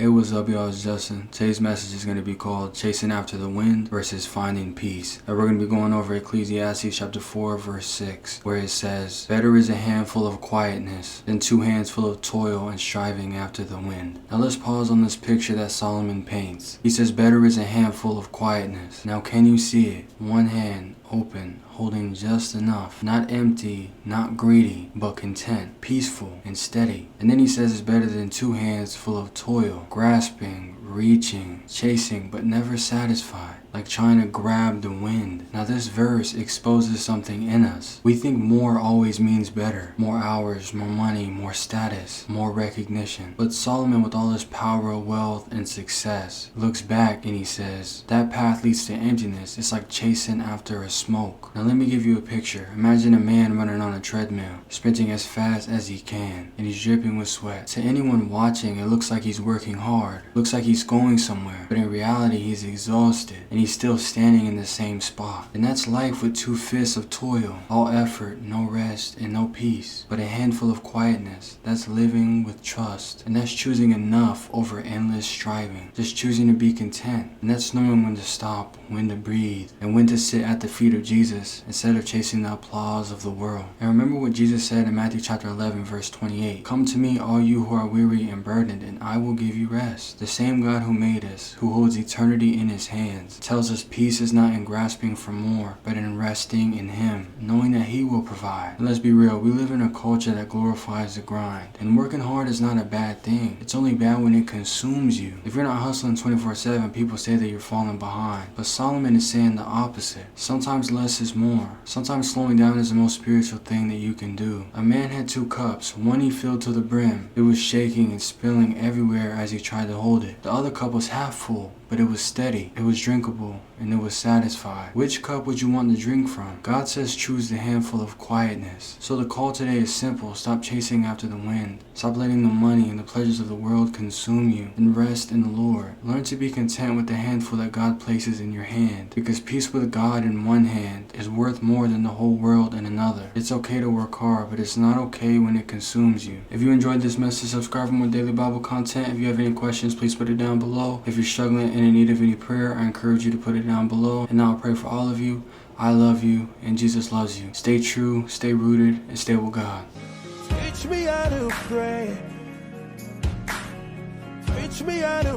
Hey, what's up, y'all? It's Justin. Today's message is going to be called Chasing After the Wind versus Finding Peace. And we're going to be going over Ecclesiastes chapter 4 verse 6, where it says, "Better is a handful of quietness than 2 hands full of toil and striving after the wind." Now let's pause on this picture that Solomon paints. He says better is a handful of quietness. Now can you see it? One hand open, holding just enough, not empty, not greedy, but content, peaceful, and steady. And then he says it's better than 2 hands full of toil, grasping, reaching, chasing, but never satisfied, like trying to grab the wind. Now this verse exposes something in us. We think more always means better. More hours, more money, more status, more recognition. But Solomon, with all his power, wealth, and success, looks back and he says, that path leads to emptiness. It's like chasing after a smoke. Now let me give you a picture. Imagine a man running on a treadmill, sprinting as fast as he can, and he's dripping with sweat. To anyone watching, it looks like he's working hard. Looks like he's going somewhere, but in reality he's exhausted and he's still standing in the same spot. And that's life with 2 fists of toil, all effort, no rest, and no peace. But a handful of quietness, that's living with trust, and that's choosing enough over endless striving, just choosing to be content. And that's knowing when to stop, when to breathe, and when to sit at the feet of Jesus instead of chasing the applause of the world. And remember what Jesus said in Matthew chapter 11 verse 28, "Come to me, all you who are weary and burdened, and I will give you rest." The same God who made us, who holds eternity in his hands, tells us peace is not in grasping for more, but in resting in him, knowing that he will provide. And let's be real, we live in a culture that glorifies the grind, and working hard is not a bad thing. It's only bad when it consumes you. If you're not hustling 24/7, people say that you're falling behind. But Solomon is saying the opposite. Sometimes less is more. Sometimes slowing down is the most spiritual thing that you can do. A man had 2 cups. One he filled to the brim. It was shaking and spilling everywhere as he tried to hold it. The other cup was half full, but it was steady, it was drinkable, and it was satisfied. Which cup would you want to drink from? God says choose the handful of quietness. So the call today is simple. Stop chasing after the wind. Stop letting the money and the pleasures of the world consume you, and rest in the Lord. Learn to be content with the handful that God places in your hand, because peace with God in one hand is worth more than the whole world in another. It's okay to work hard, but it's not okay when it consumes you. If you enjoyed this message, subscribe for more daily Bible content. If you have any questions, please put it down below. If you're struggling and in need of any prayer, I encourage you to put it down below, and I'll pray for all of you. I love you, and Jesus loves you. Stay true, stay rooted, and stay with God. Teach me how to pray. Teach me how to